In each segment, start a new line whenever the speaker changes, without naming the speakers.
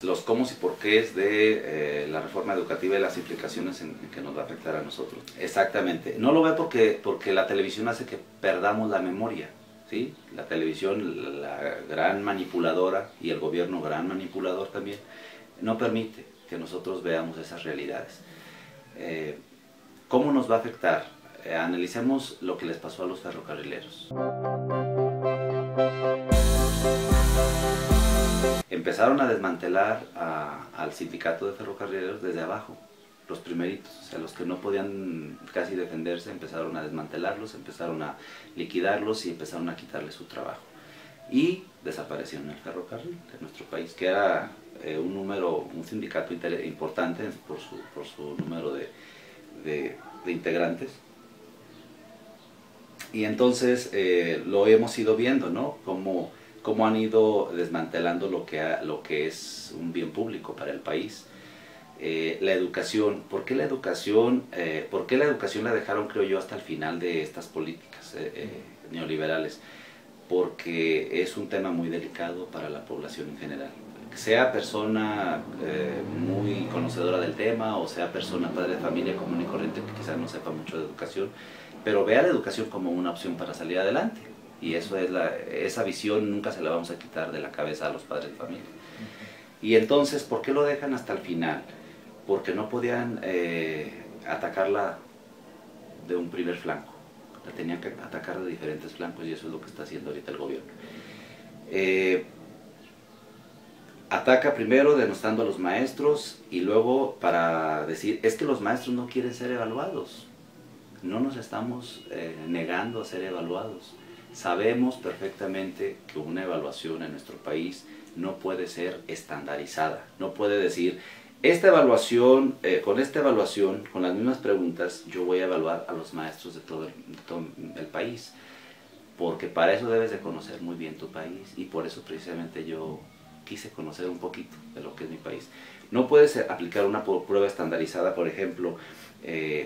Los cómo y por qué de la reforma educativa y las implicaciones en que nos va a afectar a nosotros. Exactamente. No lo ve porque la televisión hace que perdamos la memoria, ¿sí? La televisión, la gran manipuladora, y el gobierno gran manipulador también, no permite que nosotros veamos esas realidades. ¿Cómo nos va a afectar? Analicemos lo que les pasó a los ferrocarrileros. Empezaron a desmantelar al sindicato de ferrocarrileros desde abajo, los primeritos, o sea, los que no podían casi defenderse, empezaron a desmantelarlos, empezaron a liquidarlos y empezaron a quitarles su trabajo. Y desaparecieron el ferrocarril de nuestro país, que era un sindicato importante por su número de integrantes. Y entonces lo hemos ido viendo, ¿no? Cómo han ido desmantelando lo que es un bien público para el país. La educación, ¿por qué la educación la dejaron, creo yo, hasta el final de estas políticas neoliberales? Porque es un tema muy delicado para la población en general. Sea persona muy conocedora del tema, o sea persona, padre de familia común y corriente que quizás no sepa mucho de educación, pero vea la educación como una opción para salir adelante. Y esa visión nunca se la vamos a quitar de la cabeza a los padres de familia. Y entonces, ¿por qué lo dejan hasta el final? Porque no podían atacarla de un primer flanco. La tenían que atacar de diferentes flancos, y eso es lo que está haciendo ahorita el gobierno. Ataca primero denostando a los maestros, y luego para decir, es que los maestros no quieren ser evaluados. No nos estamos negando a ser evaluados. Sabemos perfectamente que una evaluación en nuestro país no puede ser estandarizada. No puede decir, con esta evaluación, con las mismas preguntas, yo voy a evaluar a los maestros de todo el país. Porque para eso debes de conocer muy bien tu país, y por eso precisamente yo quise conocer un poquito de lo que es mi país. No puedes aplicar una prueba estandarizada. Por ejemplo,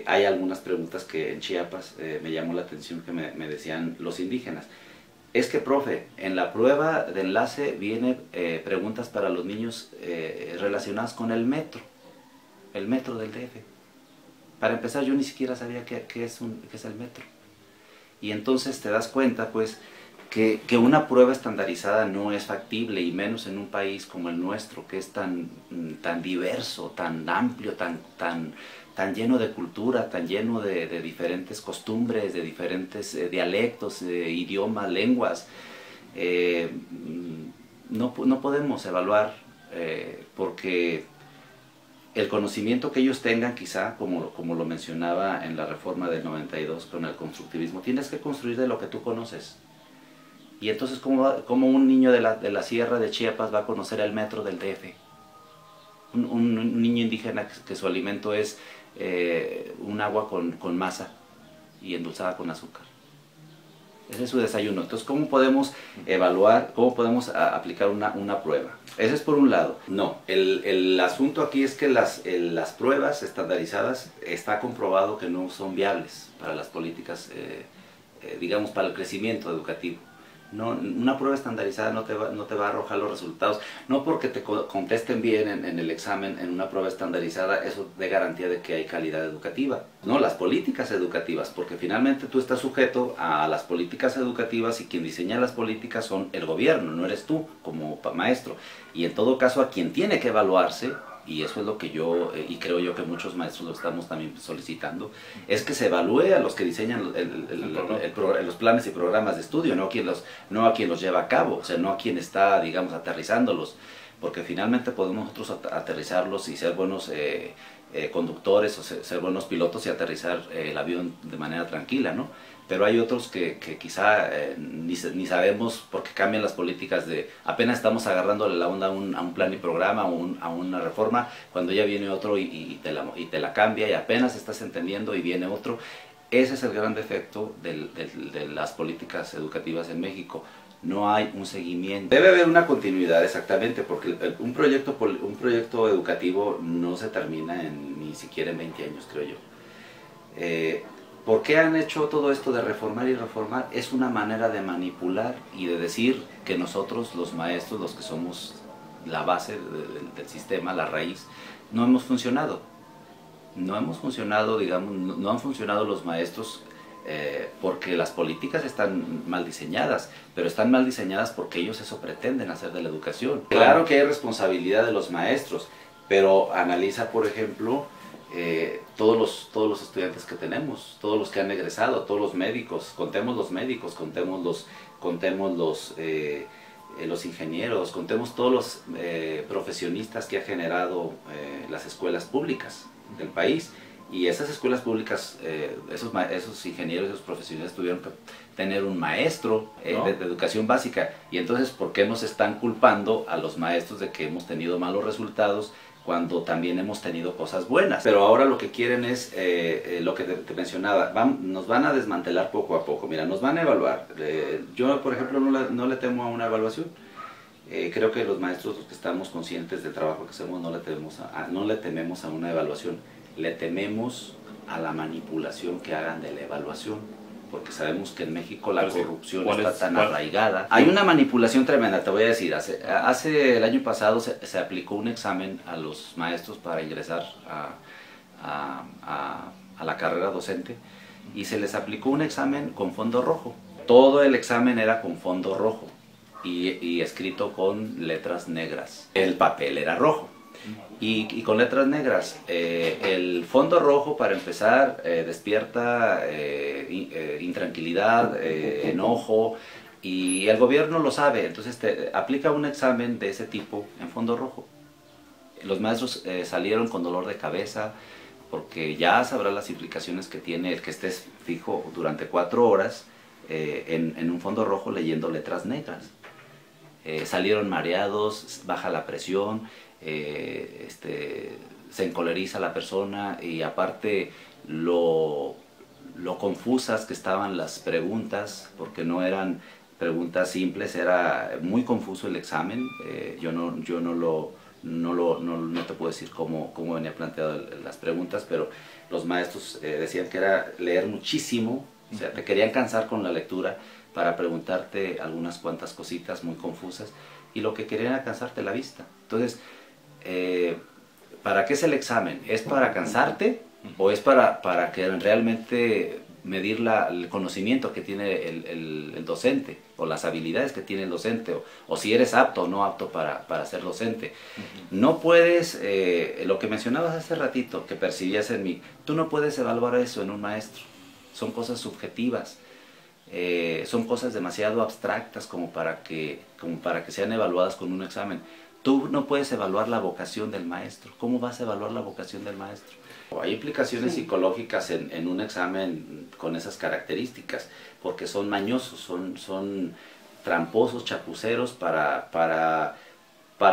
hay algunas preguntas que en Chiapas me llamó la atención, que me decían los indígenas. Es que, profe, en la prueba de enlace viene preguntas para los niños relacionadas con el metro del DF. Para empezar, yo ni siquiera sabía qué es el metro. Y entonces te das cuenta, pues, que una prueba estandarizada no es factible, y menos en un país como el nuestro, que es tan diverso, tan amplio, tan lleno de cultura, tan lleno de diferentes costumbres, de diferentes dialectos, idiomas, lenguas. No podemos evaluar porque el conocimiento que ellos tengan, quizá, como lo mencionaba en la reforma del 92 con el constructivismo, tienes que construir de lo que tú conoces. Y entonces, ¿cómo un niño de la sierra de Chiapas va a conocer el metro del DF? Un niño indígena que su alimento es un agua con masa y endulzada con azúcar. Ese es su desayuno. Entonces, ¿cómo podemos evaluar, cómo podemos aplicar una prueba? Ese es por un lado. No, el asunto aquí es que las pruebas estandarizadas está comprobado que no son viables para las políticas, digamos, para el crecimiento educativo. No, una prueba estandarizada no te va a arrojar los resultados. No porque te contesten bien en el examen, en una prueba estandarizada, eso de garantía de que hay calidad educativa. No, las políticas educativas, porque finalmente tú estás sujeto a las políticas educativas, y quien diseña las políticas son el gobierno, no eres tú como maestro. Y en todo caso, a quien tiene que evaluarse, y eso es lo que yo, y creo yo que muchos maestros lo estamos también solicitando, es que se evalúe a los que diseñan los planes y programas de estudio, no a quien los lleva a cabo, o sea, no a quien está, digamos, aterrizándolos, porque finalmente podemos nosotros aterrizarlos y ser buenos conductores, o ser buenos pilotos, y aterrizar el avión de manera tranquila, ¿no? Pero hay otros que quizá ni sabemos, porque cambian las políticas apenas estamos agarrándole la onda a un plan y programa, a una reforma, cuando ya viene otro y te la cambia, y apenas estás entendiendo y viene otro. Ese es el gran defecto de las políticas educativas en México. No hay un seguimiento. Debe haber una continuidad, exactamente, porque un proyecto educativo no se termina ni siquiera en 20 años, creo yo. ¿Por qué han hecho todo esto de reformar y reformar? Es una manera de manipular y de decir que nosotros, los maestros, los que somos la base del sistema, la raíz, no hemos funcionado. No hemos funcionado, digamos, no han funcionado los maestros porque las políticas están mal diseñadas, pero están mal diseñadas porque ellos eso pretenden hacer de la educación. Claro que hay responsabilidad de los maestros, pero analiza, por ejemplo, todos los estudiantes que tenemos, todos los que han egresado, todos los médicos, contemos los ingenieros, contemos todos los profesionistas que ha generado las escuelas públicas del país. Y esas escuelas públicas, esos ingenieros, esos profesionales tuvieron que tener un maestro de educación básica. Y entonces, ¿por qué nos están culpando a los maestros de que hemos tenido malos resultados cuando también hemos tenido cosas buenas? Pero ahora lo que quieren es, lo que te mencionaba, nos van a desmantelar poco a poco. Mira, nos van a evaluar. Yo, por ejemplo, no le temo a una evaluación. Creo que los maestros, los que estamos conscientes del trabajo que hacemos, no le tememos a una evaluación. Le tememos a la manipulación que hagan de la evaluación, porque sabemos que en México la corrupción está tan arraigada. Hay una manipulación tremenda, te voy a decir. Hace el año pasado se aplicó un examen a los maestros para ingresar a la carrera docente, y se les aplicó un examen con fondo rojo. Todo el examen era con fondo rojo y escrito con letras negras. El papel era rojo. Y con letras negras. El fondo rojo, para empezar, despierta intranquilidad, enojo, y el gobierno lo sabe. Entonces aplica un examen de ese tipo en fondo rojo. Los maestros salieron con dolor de cabeza, porque ya sabrás las implicaciones que tiene el que estés fijo durante 4 horas en un fondo rojo leyendo letras negras. Salieron mareados, baja la presión, se encoleriza la persona, y aparte lo confusas que estaban las preguntas, porque no eran preguntas simples, era muy confuso el examen. Yo no te puedo decir cómo venía planteado las preguntas, pero los maestros decían que era leer muchísimo, o sea, te querían cansar con la lectura para preguntarte algunas cuantas cositas muy confusas, y lo que querían era cansarte la vista. Entonces, ¿para qué es el examen? ¿Es para cansarte o es para que realmente medir el conocimiento que tiene el docente, o las habilidades que tiene el docente, o si eres apto o no apto para ser docente? No puedes, lo que mencionabas hace ratito, que percibías en mí, tú no puedes evaluar eso en un maestro. Son cosas subjetivas. Son cosas demasiado abstractas como para que sean evaluadas con un examen. Tú no puedes evaluar la vocación del maestro. ¿Cómo vas a evaluar la vocación del maestro? Hay implicaciones psicológicas en un examen con esas características, porque son mañosos, son tramposos, chapuceros, para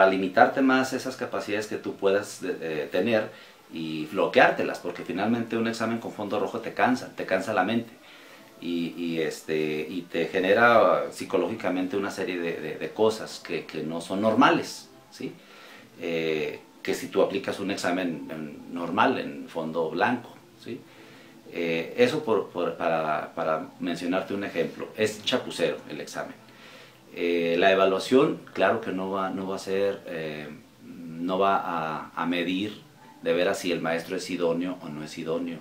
limitarte más esas capacidades que tú puedas tener y bloqueártelas, porque finalmente un examen con fondo rojo te cansa la mente. Y te genera psicológicamente una serie de cosas que no son normales, ¿sí? Que si tú aplicas un examen normal en fondo blanco, ¿sí? Eso para mencionarte un ejemplo, es chapucero el examen. La evaluación, claro que no va a medir de veras si el maestro es idóneo o no es idóneo.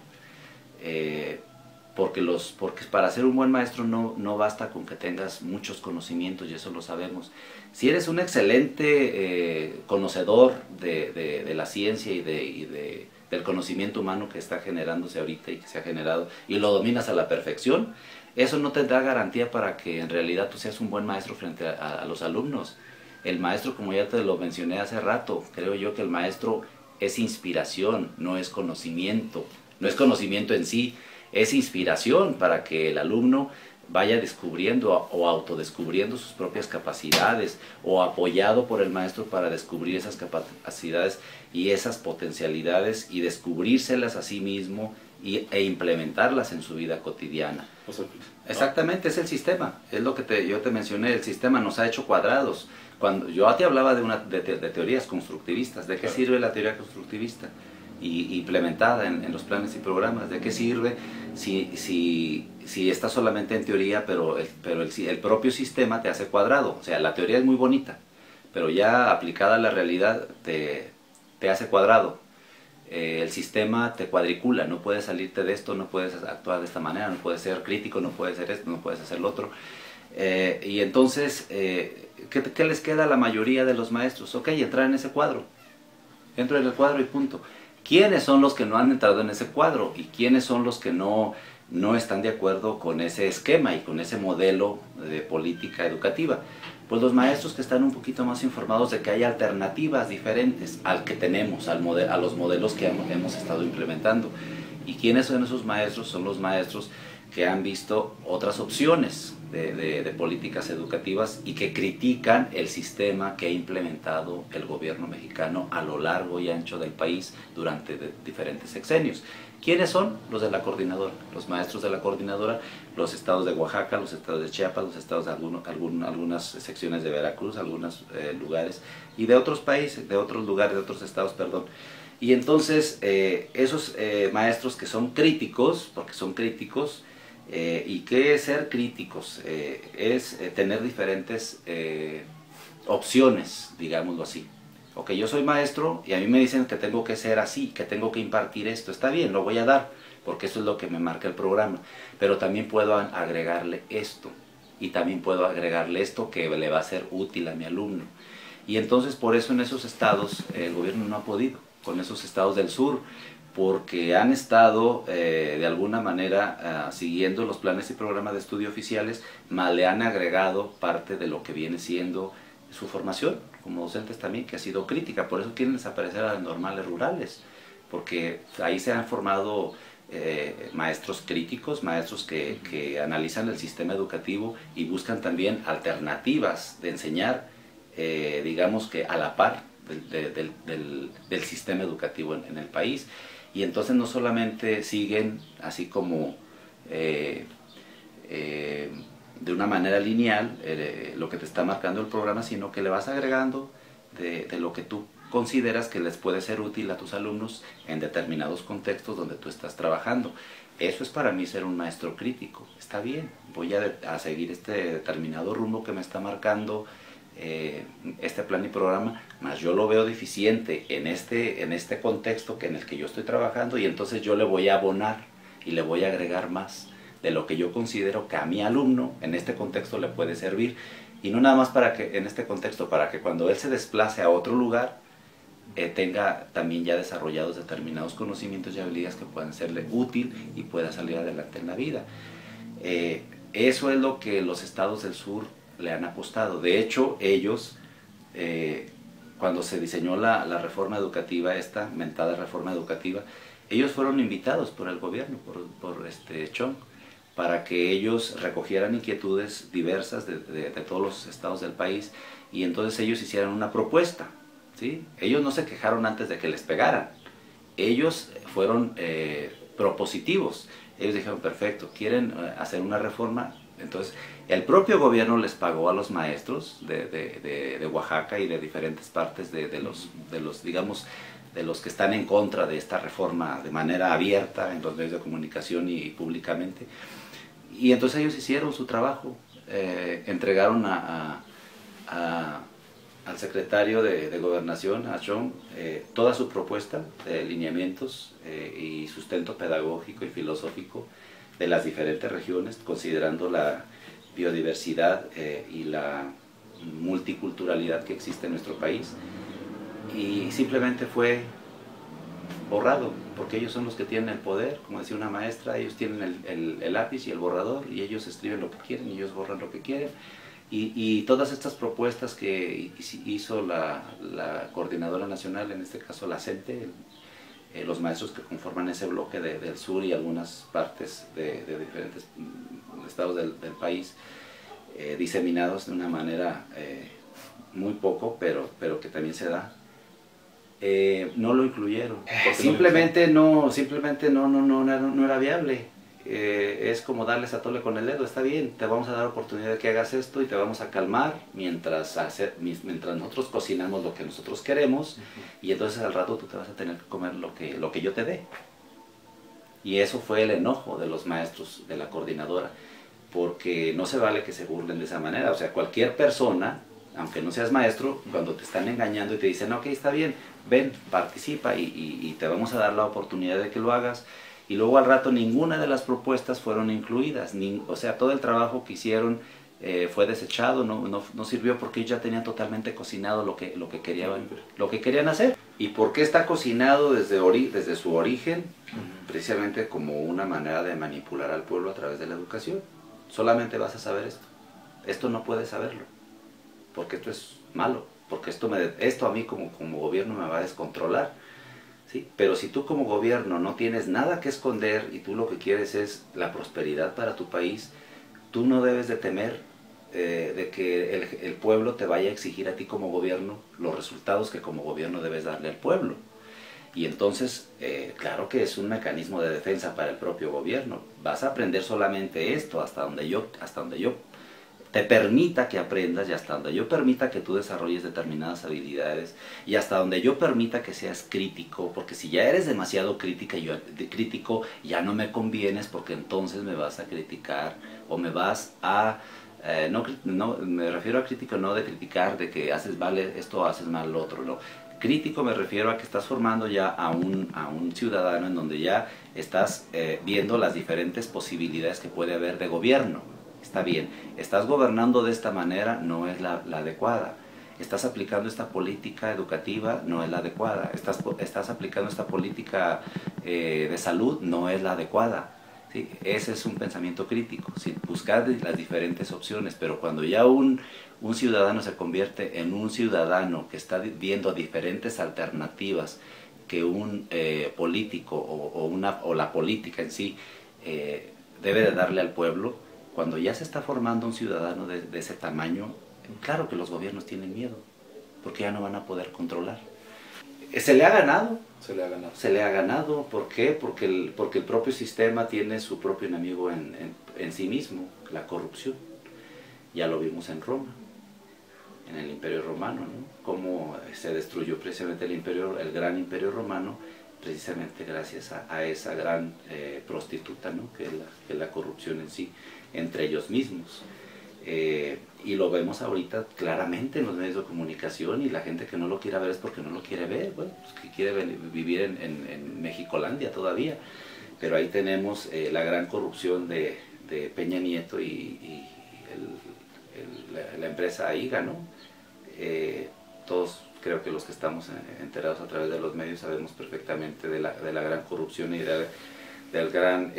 Porque para ser un buen maestro no basta con que tengas muchos conocimientos, y eso lo sabemos. Si eres un excelente conocedor de la ciencia y del conocimiento humano que está generándose ahorita y que se ha generado, y lo dominas a la perfección, eso no te da garantía para que en realidad tú seas un buen maestro frente a los alumnos. El maestro, como ya te lo mencioné hace rato, creo yo que el maestro es inspiración, no es conocimiento en sí. Es inspiración para que el alumno vaya descubriendo o autodescubriendo sus propias capacidades, o apoyado por el maestro para descubrir esas capacidades y esas potencialidades, y descubrírselas a sí mismo e implementarlas en su vida cotidiana. Exactamente, es el sistema, es lo que yo te mencioné. El sistema nos ha hecho cuadrados. Cuando yo te hablaba de teorías constructivistas, ¿de qué sirve la teoría constructivista? Y implementada en los planes y programas, ¿de qué sirve si está solamente en teoría, pero el propio sistema te hace cuadrado? O sea, la teoría es muy bonita, pero ya aplicada a la realidad te hace cuadrado. El sistema te cuadricula, no puedes salirte de esto, no puedes actuar de esta manera, no puedes ser crítico, no puedes hacer esto, no puedes hacer lo otro. Y entonces, ¿qué les queda a la mayoría de los maestros? Ok, entrar en ese cuadro. Entro en el cuadro y punto. ¿Quiénes son los que no han entrado en ese cuadro? ¿Y quiénes son los que no están de acuerdo con ese esquema y con ese modelo de política educativa? Pues los maestros que están un poquito más informados de que hay alternativas diferentes al que tenemos, a los modelos que hemos estado implementando. ¿Y quiénes son esos maestros? Son los maestros que han visto otras opciones de políticas educativas y que critican el sistema que ha implementado el gobierno mexicano a lo largo y ancho del país durante diferentes sexenios. ¿Quiénes son? Los de la coordinadora, los maestros de la coordinadora, los estados de Oaxaca, los estados de Chiapas, los estados de algunas secciones de Veracruz, algunos lugares, y de otros países, de otros lugares, de otros estados, perdón. Y entonces esos maestros que son críticos, porque son críticos, ¿y qué es ser críticos? Es tener diferentes opciones, digámoslo así. Ok, yo soy maestro y a mí me dicen que tengo que ser así, que tengo que impartir esto. Está bien, lo voy a dar, porque eso es lo que me marca el programa. Pero también puedo agregarle esto, y también puedo agregarle esto que le va a ser útil a mi alumno. Y entonces por eso en esos estados el gobierno no ha podido, con esos estados del sur, porque han estado de alguna manera siguiendo los planes y programas de estudio oficiales, más le han agregado parte de lo que viene siendo su formación como docentes también, que ha sido crítica. Por eso quieren desaparecer a las normales rurales, porque ahí se han formado maestros críticos, maestros que analizan el sistema educativo y buscan también alternativas de enseñar, digamos que a la par del sistema educativo en el país. Y entonces no solamente siguen así como de una manera lineal lo que te está marcando el programa, sino que le vas agregando de lo que tú consideras que les puede ser útil a tus alumnos en determinados contextos donde tú estás trabajando. Eso es para mí ser un maestro crítico. Está bien, voy a seguir este determinado rumbo que me está marcando este plan y programa, mas yo lo veo deficiente en este contexto en el que yo estoy trabajando, y entonces yo le voy a abonar y le voy a agregar más de lo que yo considero que a mi alumno en este contexto le puede servir, y no nada más para que en este contexto, para que cuando él se desplace a otro lugar tenga también ya desarrollados determinados conocimientos y habilidades que puedan serle útil y pueda salir adelante en la vida. Eso es lo que los estados del sur le han apostado. De hecho, ellos, cuando se diseñó la reforma educativa, esta mentada reforma educativa, ellos fueron invitados por el gobierno, por Chong, para que ellos recogieran inquietudes diversas de todos los estados del país, y entonces ellos hicieran una propuesta, ¿sí? Ellos no se quejaron antes de que les pegaran, ellos fueron propositivos. Ellos dijeron, perfecto, quieren hacer una reforma. Entonces el propio gobierno les pagó a los maestros de Oaxaca y de diferentes partes de los digamos, de los que están en contra de esta reforma de manera abierta en los medios de comunicación y públicamente. Y entonces ellos hicieron su trabajo, entregaron al secretario de Gobernación, a Chong, toda su propuesta de lineamientos y sustento pedagógico y filosófico de las diferentes regiones, considerando la biodiversidad y la multiculturalidad que existe en nuestro país, y simplemente fue borrado, porque ellos son los que tienen el poder, como decía una maestra, ellos tienen el lápiz y el borrador, y ellos escriben lo que quieren y ellos borran lo que quieren. Y todas estas propuestas que hizo la Coordinadora Nacional, en este caso la CENTE, los maestros que conforman ese bloque del sur y algunas partes de diferentes estados del país, diseminados de una manera muy poco, pero que también se da, no lo incluyeron. Simplemente no era viable. Es como darles a tole con el dedo. Está bien, te vamos a dar oportunidad de que hagas esto y te vamos a calmar mientras nosotros cocinamos lo que nosotros queremos, y entonces al rato tú te vas a tener que comer lo que yo te dé. Y eso fue el enojo de los maestros de la coordinadora, porque no se vale que se burlen de esa manera. O sea, cualquier persona, aunque no seas maestro, cuando te están engañando y te dicen, ok, está bien, ven, participa y te vamos a dar la oportunidad de que lo hagas, y luego al rato ninguna de las propuestas fueron incluidas, o sea, todo el trabajo que hicieron fue desechado, no sirvió porque ellos ya tenían totalmente cocinado lo que querían hacer. ¿Y por qué está cocinado desde su origen? Precisamente como una manera de manipular al pueblo a través de la educación. Solamente vas a saber esto. Esto no puedes saberlo, porque esto es malo, porque esto a mí como gobierno me va a descontrolar. ¿Sí? Pero si tú como gobierno no tienes nada que esconder y tú lo que quieres es la prosperidad para tu país, tú no debes de temer de que el pueblo te vaya a exigir a ti como gobierno los resultados que como gobierno debes darle al pueblo. Y entonces, claro que es un mecanismo de defensa para el propio gobierno. Vas a aprender solamente esto hasta donde yo te permita que aprendas, y hasta donde yo permita que tú desarrolles determinadas habilidades, y hasta donde yo permita que seas crítico, porque si ya eres demasiado crítico, ya no me convienes, porque entonces me vas a criticar o me vas a... no, me refiero a crítico no de criticar, de que haces vale esto o haces mal lo otro, no. Crítico me refiero a que estás formando ya a un ciudadano en donde ya estás viendo las diferentes posibilidades que puede haber de gobierno. Está bien, estás gobernando de esta manera, no es la adecuada. Estás aplicando esta política educativa, no es la adecuada. Estás aplicando esta política de salud, no es la adecuada. ¿Sí? Ese es un pensamiento crítico, ¿sí? Buscar las diferentes opciones, pero cuando ya un ciudadano se convierte en un ciudadano que está viendo diferentes alternativas que un político o la política en sí debe de darle al pueblo, cuando ya se está formando un ciudadano de ese tamaño, claro que los gobiernos tienen miedo, porque ya no van a poder controlar. Se le ha ganado. Se le ha ganado. ¿Por qué? Porque el propio sistema tiene su propio enemigo en sí mismo, la corrupción. Ya lo vimos en Roma, en el Imperio Romano, ¿no? Cómo se destruyó precisamente el gran Imperio Romano, precisamente gracias a esa gran prostituta, ¿no? que es la corrupción en sí, entre ellos mismos. Y lo vemos ahorita claramente en los medios de comunicación, y la gente que no lo quiere ver es porque no lo quiere ver, bueno, pues que quiere vivir en Mexicolandia todavía. Pero ahí tenemos la gran corrupción de Peña Nieto y la empresa AIGA, ¿no? Todos, creo que los que estamos enterados a través de los medios, sabemos perfectamente de la gran corrupción y del gran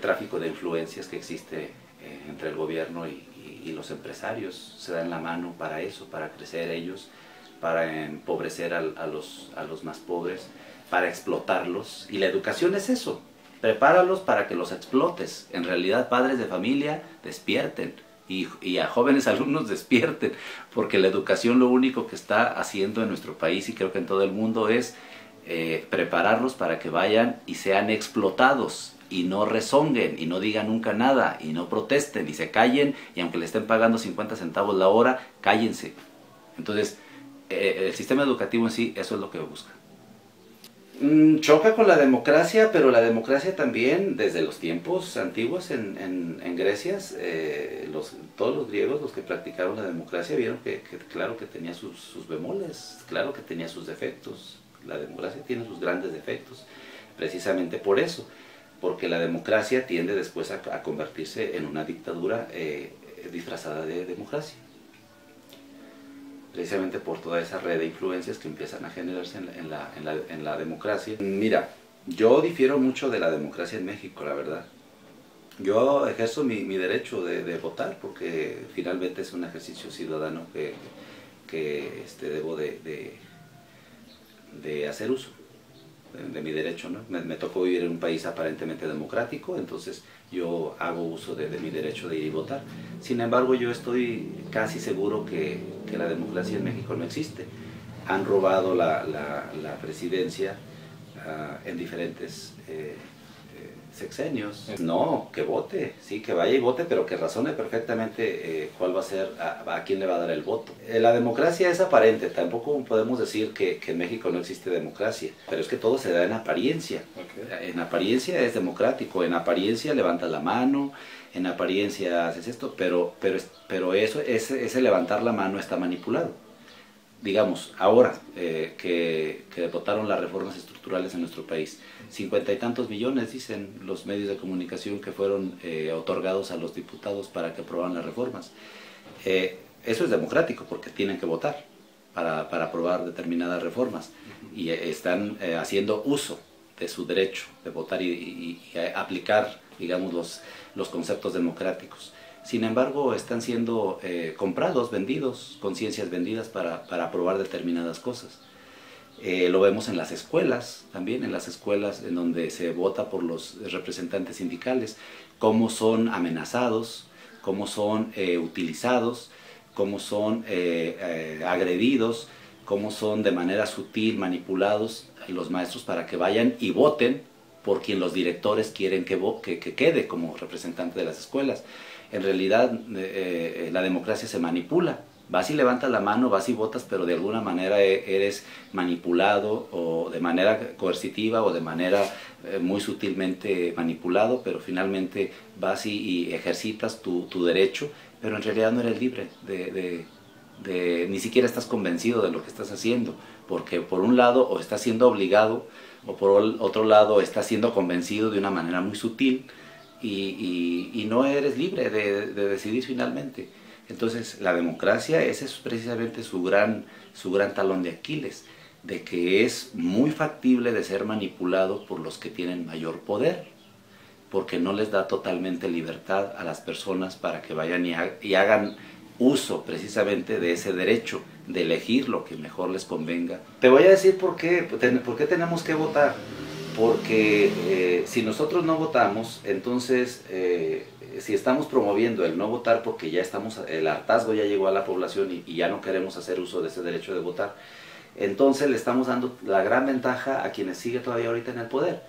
tráfico de influencias que existe entre el gobierno y los empresarios. Se dan la mano para eso, para crecer ellos, para empobrecer a los más pobres, para explotarlos. Y la educación es eso, prepáralos para que los explotes. En realidad, padres de familia, despierten, y a jóvenes alumnos despierten, porque la educación lo único que está haciendo en nuestro país, y creo que en todo el mundo, es prepararlos para que vayan y sean explotados, y no rezonguen, y no digan nunca nada, y no protesten, y se callen, y aunque le estén pagando 50 centavos la hora, cállense. Entonces, el sistema educativo en sí, eso es lo que busca. Choca con la democracia, pero la democracia también, desde los tiempos antiguos en Grecia, todos los griegos, los que practicaron la democracia, vieron que claro que tenía sus bemoles, claro que tenía sus defectos. La democracia tiene sus grandes defectos, precisamente por eso, porque la democracia tiende después a convertirse en una dictadura disfrazada de democracia. Precisamente por toda esa red de influencias que empiezan a generarse en la democracia. Mira, yo difiero mucho de la democracia en México, la verdad. Yo ejerzo mi derecho de votar, porque finalmente es un ejercicio ciudadano que debo de hacer uso de mi derecho, ¿no? Me tocó vivir en un país aparentemente democrático, entonces yo hago uso de mi derecho de ir y votar. Sin embargo, yo estoy casi seguro que la democracia en México no existe. Han robado la presidencia en diferentes sexenios. No, que vote, sí, que vaya y vote, pero que razone perfectamente cuál va a ser, a quién le va a dar el voto. La democracia es aparente, tampoco podemos decir que en México no existe democracia, pero es que todo se da en apariencia. Okay. En apariencia es democrático, en apariencia levantas la mano, en apariencia haces esto, pero eso, ese levantar la mano está manipulado. Digamos, ahora que votaron las reformas estructurales en nuestro país, 50 y tantos billones, dicen los medios de comunicación, que fueron otorgados a los diputados para que aprobaran las reformas. Eso es democrático porque tienen que votar para aprobar determinadas reformas y están haciendo uso de su derecho de votar y aplicar, digamos, los conceptos democráticos. Sin embargo, están siendo comprados, vendidos, conciencias vendidas para aprobar determinadas cosas. Lo vemos en las escuelas, también en las escuelas en donde se vota por los representantes sindicales, cómo son amenazados, cómo son utilizados, cómo son agredidos, cómo son de manera sutil manipulados los maestros para que vayan y voten por quien los directores quieren que quede como representante de las escuelas. En realidad la democracia se manipula. Vas y levantas la mano, vas y votas, pero de alguna manera eres manipulado o de manera coercitiva o de manera muy sutilmente manipulado, pero finalmente vas y ejercitas tu derecho, pero en realidad no eres libre ni siquiera estás convencido de lo que estás haciendo, porque por un lado o estás siendo obligado o por otro lado estás siendo convencido de una manera muy sutil y no eres libre de decidir finalmente. Entonces la democracia, ese es precisamente su gran talón de Aquiles, de que es muy factible de ser manipulado por los que tienen mayor poder, porque no les da totalmente libertad a las personas para que vayan y hagan uso precisamente de ese derecho de elegir lo que mejor les convenga. Te voy a decir por qué tenemos que votar. Porque si nosotros no votamos, entonces si estamos promoviendo el no votar porque ya el hartazgo ya llegó a la población y ya no queremos hacer uso de ese derecho de votar, entonces le estamos dando la gran ventaja a quienes siguen todavía ahorita en el poder.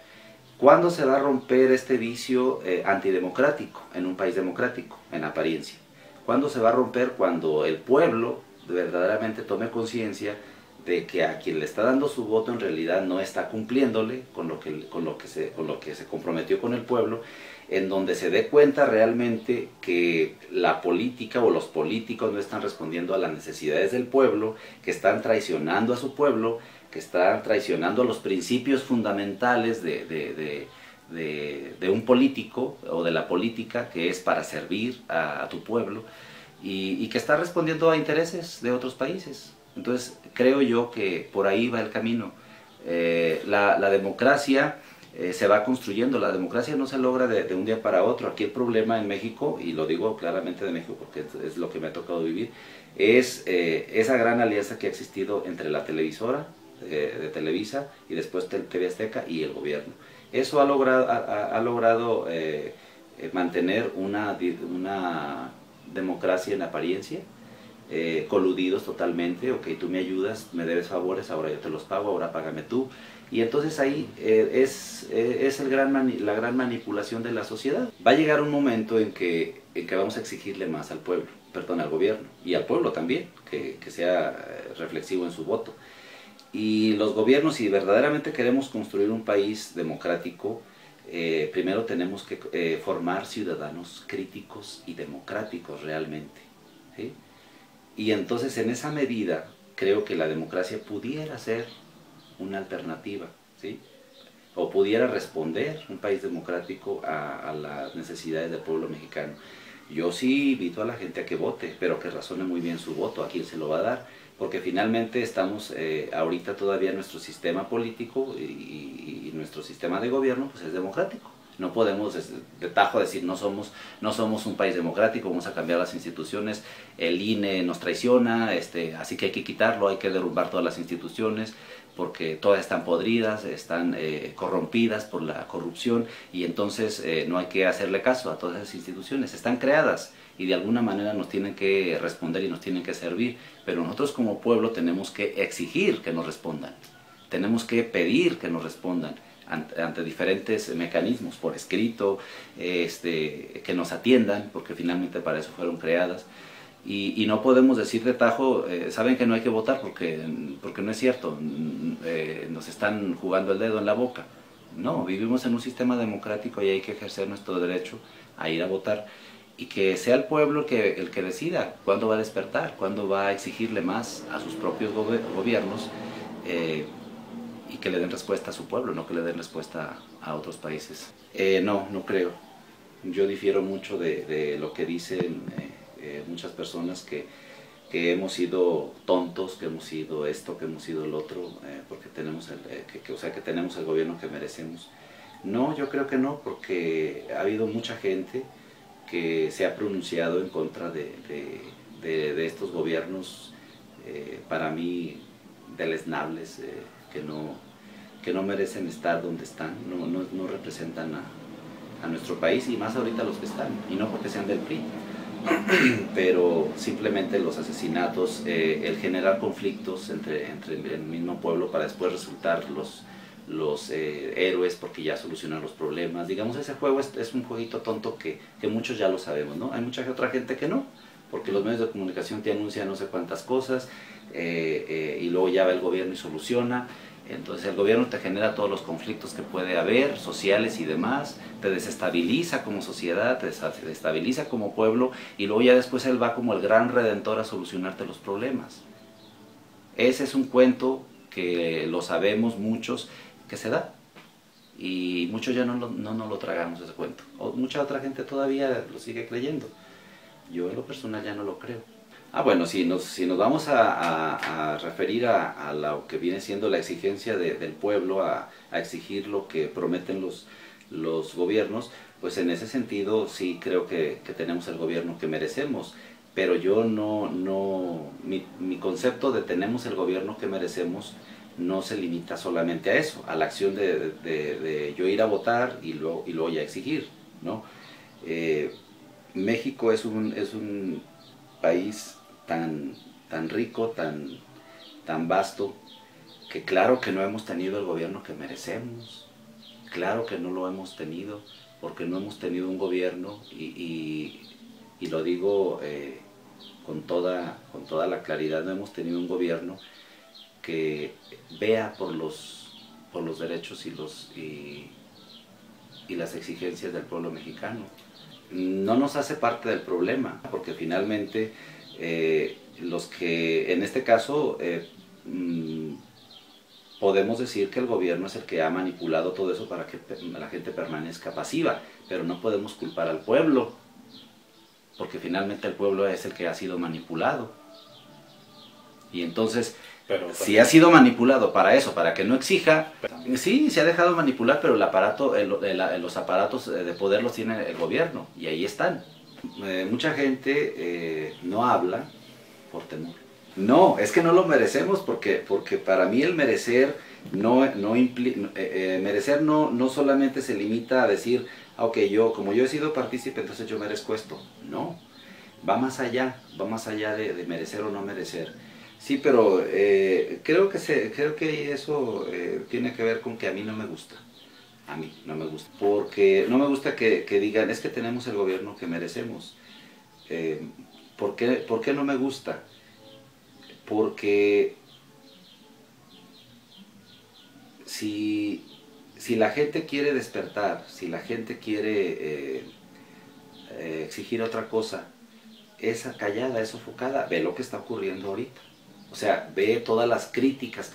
¿Cuándo se va a romper este vicio antidemocrático en un país democrático, en apariencia? ¿Cuándo se va a romper? Cuando el pueblo verdaderamente tome conciencia de que a quien le está dando su voto en realidad no está cumpliéndole con lo que se comprometió con el pueblo, en donde se dé cuenta realmente que la política o los políticos no están respondiendo a las necesidades del pueblo, que están traicionando a su pueblo, que están traicionando los principios fundamentales de un político o de la política, que es para servir a tu pueblo, y que está respondiendo a intereses de otros países. Entonces creo yo que por ahí va el camino. La democracia se va construyendo, la democracia no se logra de un día para otro. Aquí el problema en México, y lo digo claramente de México porque es lo que me ha tocado vivir, es esa gran alianza que ha existido entre la televisora de Televisa y después TV Azteca y el gobierno. Eso ha logrado mantener una democracia en apariencia, coludidos totalmente. Ok, tú me ayudas, me debes favores, ahora yo te los pago, ahora págame tú. Y entonces ahí es la gran manipulación de la sociedad. Va a llegar un momento en que vamos a exigirle más al pueblo, perdón, al gobierno, y al pueblo también, que sea reflexivo en su voto. Y los gobiernos, si verdaderamente queremos construir un país democrático, primero tenemos que formar ciudadanos críticos y democráticos realmente, ¿sí? Y entonces en esa medida creo que la democracia pudiera ser una alternativa, ¿sí? O pudiera responder un país democrático a las necesidades del pueblo mexicano. Yo sí invito a la gente a que vote, pero que razone muy bien su voto, a quién se lo va a dar, porque finalmente estamos ahorita todavía nuestro sistema político y nuestro sistema de gobierno pues es democrático. No podemos de tajo decir no somos un país democrático, vamos a cambiar las instituciones, el INE nos traiciona, así que hay que quitarlo, hay que derrumbar todas las instituciones porque todas están podridas, están corrompidas por la corrupción y entonces no hay que hacerle caso a todas esas instituciones, están creadas y de alguna manera nos tienen que responder y nos tienen que servir, pero nosotros como pueblo tenemos que exigir que nos respondan, tenemos que pedir que nos respondan. ante diferentes mecanismos, por escrito, que nos atiendan, porque finalmente para eso fueron creadas. Y no podemos decir de tajo, saben que no hay que votar porque no es cierto, nos están jugando el dedo en la boca. No, vivimos en un sistema democrático y hay que ejercer nuestro derecho a ir a votar. Y que sea el pueblo el que decida cuándo va a despertar, cuándo va a exigirle más a sus propios gobiernos, y que le den respuesta a su pueblo, no que le den respuesta a otros países. No creo. Yo difiero mucho de lo que dicen muchas personas que hemos sido tontos, que hemos sido esto, que hemos sido el otro, porque tenemos que tenemos el gobierno que merecemos. No, yo creo que no, porque ha habido mucha gente que se ha pronunciado en contra de estos gobiernos, para mí, deleznables, que no merecen estar donde están, no representan a nuestro país, y más ahorita los que están, y no porque sean del PRI, pero simplemente los asesinatos, el generar conflictos entre el mismo pueblo para después resultar los héroes porque ya solucionan los problemas. Digamos, ese juego es un jueguito tonto que muchos ya lo sabemos, ¿no? Hay mucha otra gente que no, porque los medios de comunicación te anuncian no sé cuántas cosas, y luego ya va el gobierno y soluciona. Entonces el gobierno te genera todos los conflictos que puede haber, sociales y demás, te desestabiliza como sociedad, te desestabiliza como pueblo, y luego ya después él va como el gran redentor a solucionarte los problemas. Ese es un cuento que lo sabemos muchos, que se da, y muchos ya no lo tragamos ese cuento, o mucha otra gente todavía lo sigue creyendo. Yo en lo personal ya no lo creo. Bueno, si nos vamos a referir a lo que viene siendo la exigencia del pueblo, a exigir lo que prometen los gobiernos, pues en ese sentido sí creo que tenemos el gobierno que merecemos, pero yo mi concepto de tenemos el gobierno que merecemos no se limita solamente a eso, a la acción de yo ir a votar y luego ya exigir, ¿no? México es un país tan rico, tan vasto, que claro que no hemos tenido el gobierno que merecemos, claro que no lo hemos tenido, porque no hemos tenido un gobierno, y lo digo con toda la claridad, no hemos tenido un gobierno que vea por los derechos y las exigencias del pueblo mexicano. No nos hace parte del problema, porque finalmente los que, en este caso, podemos decir que el gobierno es el que ha manipulado todo eso para que la gente permanezca pasiva, pero no podemos culpar al pueblo, porque finalmente el pueblo es el que ha sido manipulado. Y entonces, si ha sido manipulado para eso, para que no exija, sí, se ha dejado manipular, pero los aparatos de poder los tiene el gobierno, y ahí están. Mucha gente no habla por temor. No, es que no lo merecemos, porque para mí el merecer merecer no solamente se limita a decir, ok, como yo he sido partícipe, entonces yo merezco esto. No, va más allá de merecer o no merecer. Sí, pero creo que eso tiene que ver con que a mí no me gusta. A mí no me gusta, porque no me gusta que digan, es que tenemos el gobierno que merecemos. ¿Por qué no me gusta? Porque si la gente quiere despertar, si la gente quiere exigir otra cosa, es acallada, es sofocada. Ve lo que está ocurriendo ahorita. O sea, ve todas las críticas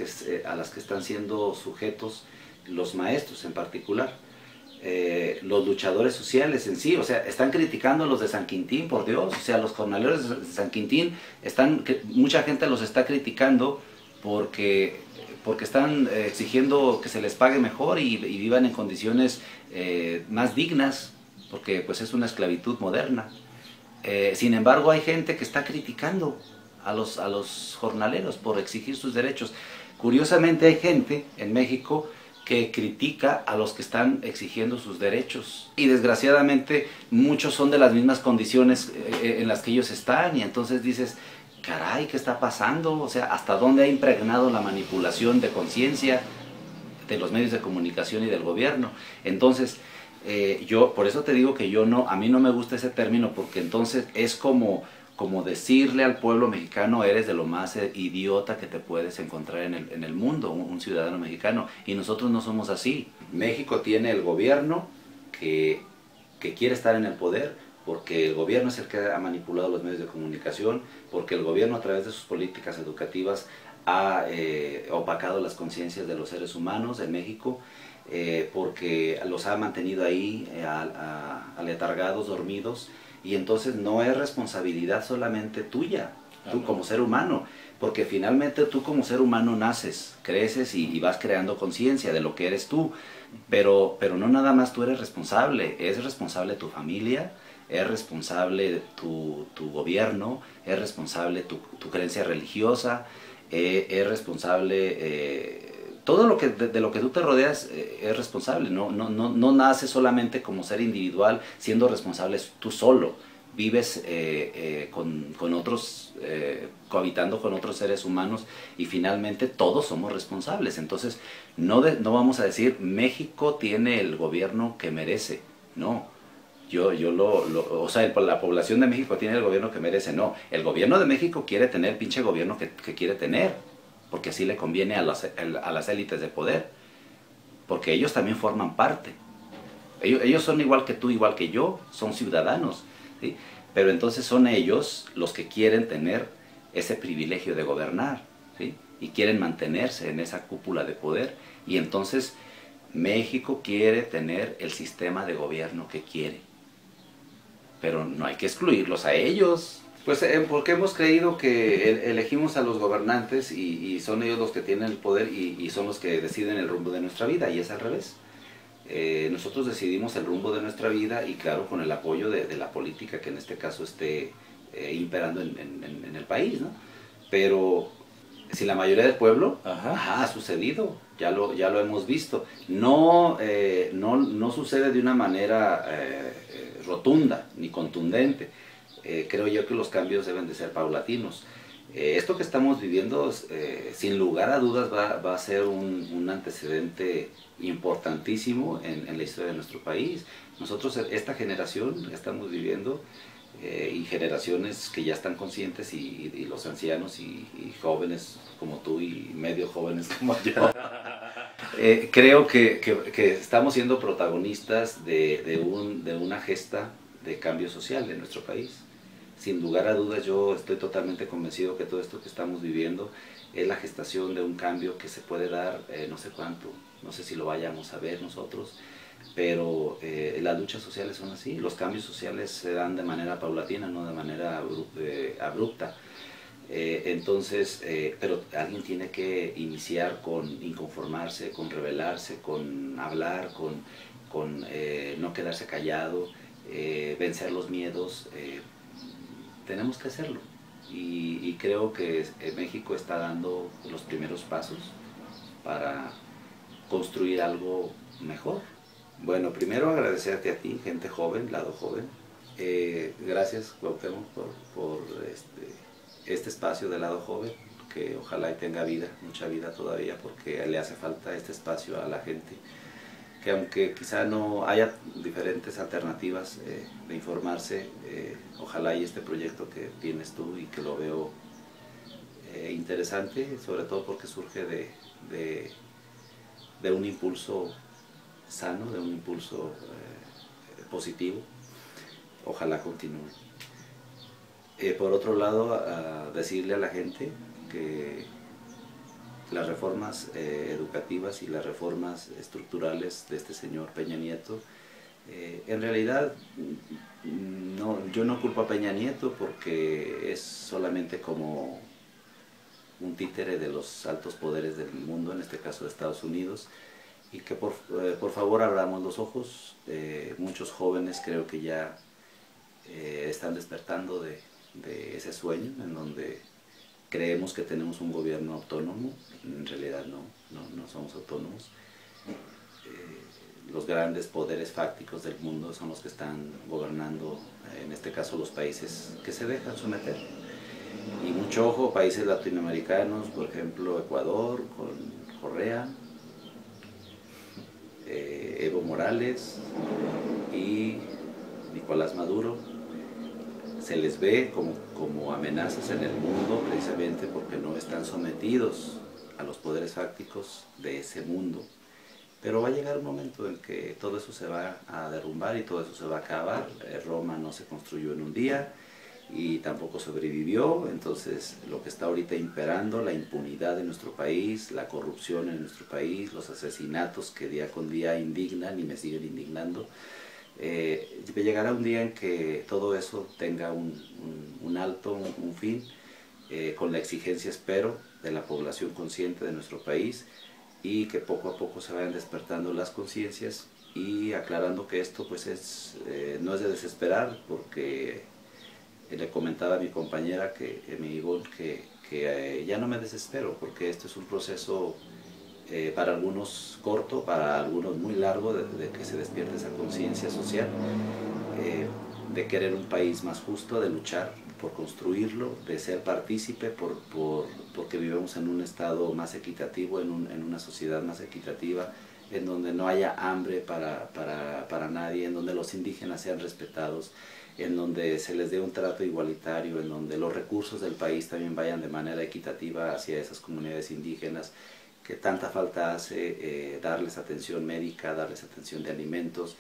a las que están siendo sujetos los maestros en particular, los luchadores sociales en sí. O sea, están criticando a los de San Quintín, por Dios. O sea, los jornaleros de San Quintín, mucha gente los está criticando porque están exigiendo que se les pague mejor y vivan en condiciones más dignas, porque pues es una esclavitud moderna. Sin embargo, hay gente que está criticando a los jornaleros por exigir sus derechos. Curiosamente, hay gente en México que critica a los que están exigiendo sus derechos, y desgraciadamente muchos son de las mismas condiciones en las que ellos están, y entonces dices, caray, ¿qué está pasando? O sea, ¿hasta dónde ha impregnado la manipulación de conciencia de los medios de comunicación y del gobierno. Entonces, yo por eso te digo que a mí no me gusta ese término, porque entonces es como decirle al pueblo mexicano: eres de lo más idiota que te puedes encontrar en el mundo, un ciudadano mexicano. Y nosotros no somos así. México tiene el gobierno que quiere estar en el poder, porque el gobierno es el que ha manipulado los medios de comunicación, porque el gobierno a través de sus políticas educativas ha opacado las conciencias de los seres humanos en México, porque los ha mantenido ahí aletargados, dormidos. Y entonces no es responsabilidad solamente tuya, tú como ser humano, porque finalmente tú como ser humano naces, creces y vas creando conciencia de lo que eres tú, pero no nada más tú eres responsable, es responsable tu familia, es responsable tu gobierno, es responsable tu creencia religiosa, es responsable... todo lo que de lo que tú te rodeas es responsable, no naces solamente como ser individual siendo responsable tú solo, vives con otros, cohabitando con otros seres humanos, y finalmente todos somos responsables. Entonces no vamos a decir México tiene el gobierno que merece, no. O sea, la población de México tiene el gobierno que merece, no. El gobierno de México quiere tener el pinche gobierno que quiere tener, porque así le conviene a las élites de poder, porque ellos también forman parte. Ellos son igual que tú, igual que yo, son ciudadanos, ¿sí? Pero entonces son ellos los que quieren tener ese privilegio de gobernar, ¿sí? Y quieren mantenerse en esa cúpula de poder, y entonces México quiere tener el sistema de gobierno que quiere, pero no hay que excluirlos a ellos. Pues porque hemos creído que elegimos a los gobernantes y son ellos los que tienen el poder y son los que deciden el rumbo de nuestra vida, y es al revés. Nosotros decidimos el rumbo de nuestra vida, y claro, con el apoyo de la política que en este caso esté imperando en el país, ¿no? Pero si la mayoría del pueblo, ha sucedido, ya lo hemos visto. No sucede de una manera rotunda ni contundente. Creo yo que los cambios deben de ser paulatinos. Esto que estamos viviendo, sin lugar a dudas, va a ser un antecedente importantísimo en la historia de nuestro país. Nosotros, esta generación, estamos viviendo, y generaciones que ya están conscientes, y los ancianos y jóvenes como tú y medio jóvenes como yo, creo que estamos siendo protagonistas de una gesta de cambio social en nuestro país. Sin lugar a dudas, yo estoy totalmente convencido que todo esto que estamos viviendo es la gestación de un cambio que se puede dar, no sé cuánto, no sé si lo vayamos a ver nosotros, pero las luchas sociales son así, los cambios sociales se dan de manera paulatina, no de manera abrupta. Entonces, pero alguien tiene que iniciar con inconformarse, con rebelarse, con hablar, con no quedarse callado, vencer los miedos. Tenemos que hacerlo, y creo que México está dando los primeros pasos para construir algo mejor. Bueno, primero agradecerte a ti, gente joven, lado joven. Gracias, Cuauhtémoc, por este espacio del lado joven, que ojalá y tenga vida, mucha vida todavía, porque le hace falta este espacio a la gente, que aunque quizá no haya diferentes alternativas de informarse, ojalá y este proyecto que tienes tú, y que lo veo interesante, sobre todo porque surge de un impulso sano, de un impulso positivo, ojalá continúe. Por otro lado, a decirle a la gente que las reformas educativas y las reformas estructurales de este señor Peña Nieto, en realidad yo no culpo a Peña Nieto, porque es solamente como un títere de los altos poderes del mundo, en este caso de Estados Unidos, y que por favor abramos los ojos. Muchos jóvenes creo que ya están despertando de ese sueño en donde creemos que tenemos un gobierno autónomo. En realidad no somos autónomos. Los grandes poderes fácticos del mundo son los que están gobernando, en este caso los países que se dejan someter. Y mucho ojo, países latinoamericanos, por ejemplo Ecuador, con Correa, Morales y Nicolás Maduro se les ve como amenazas en el mundo precisamente porque no están sometidos a los poderes fácticos de ese mundo. Pero va a llegar un momento en que todo eso se va a derrumbar y todo eso se va a acabar. Roma no se construyó en un día y tampoco sobrevivió. Entonces lo que está ahorita imperando, la impunidad en nuestro país, la corrupción en nuestro país, los asesinatos que día con día indignan y me siguen indignando, llegará un día en que todo eso tenga un alto, un fin, con la exigencia, espero, de la población consciente de nuestro país, y que poco a poco se vayan despertando las conciencias y aclarando que esto pues no es de desesperar, porque le comentaba a mi compañera, mi Ivonne, que ya no me desespero, porque esto es un proceso para algunos corto, para algunos muy largo, de que se despierte esa conciencia social, de querer un país más justo, de luchar por construirlo, de ser partícipe, porque vivimos en un estado más equitativo, en una sociedad más equitativa, en donde no haya hambre para nadie, en donde los indígenas sean respetados, en donde se les dé un trato igualitario, en donde los recursos del país también vayan de manera equitativa hacia esas comunidades indígenas, que tanta falta hace darles atención médica, darles atención de alimentos,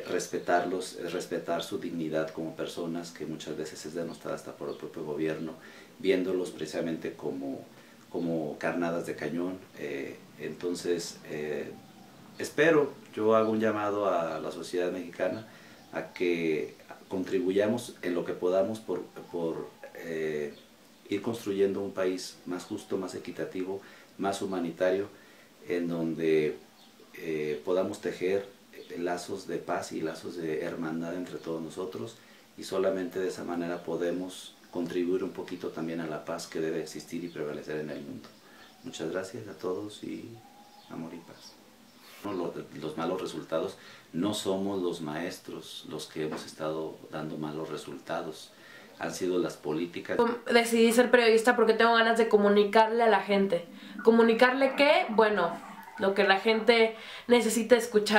respetarlos, respetar su dignidad como personas, que muchas veces es denostada hasta por el propio gobierno, viéndolos precisamente como carnadas de cañón. Entonces, yo hago un llamado a la sociedad mexicana a que contribuyamos en lo que podamos por ir construyendo un país más justo, más equitativo, más humanitario, en donde podamos tejer lazos de paz y lazos de hermandad entre todos nosotros, y solamente de esa manera podemos contribuir un poquito también a la paz que debe existir y prevalecer en el mundo. Muchas gracias a todos y amor y paz. Los malos resultados, no somos los maestros los que hemos estado dando malos resultados, han sido las políticas.
Decidí ser periodista porque tengo ganas de comunicarle a la gente. ¿Comunicarle qué? Bueno, lo que la gente necesita escuchar.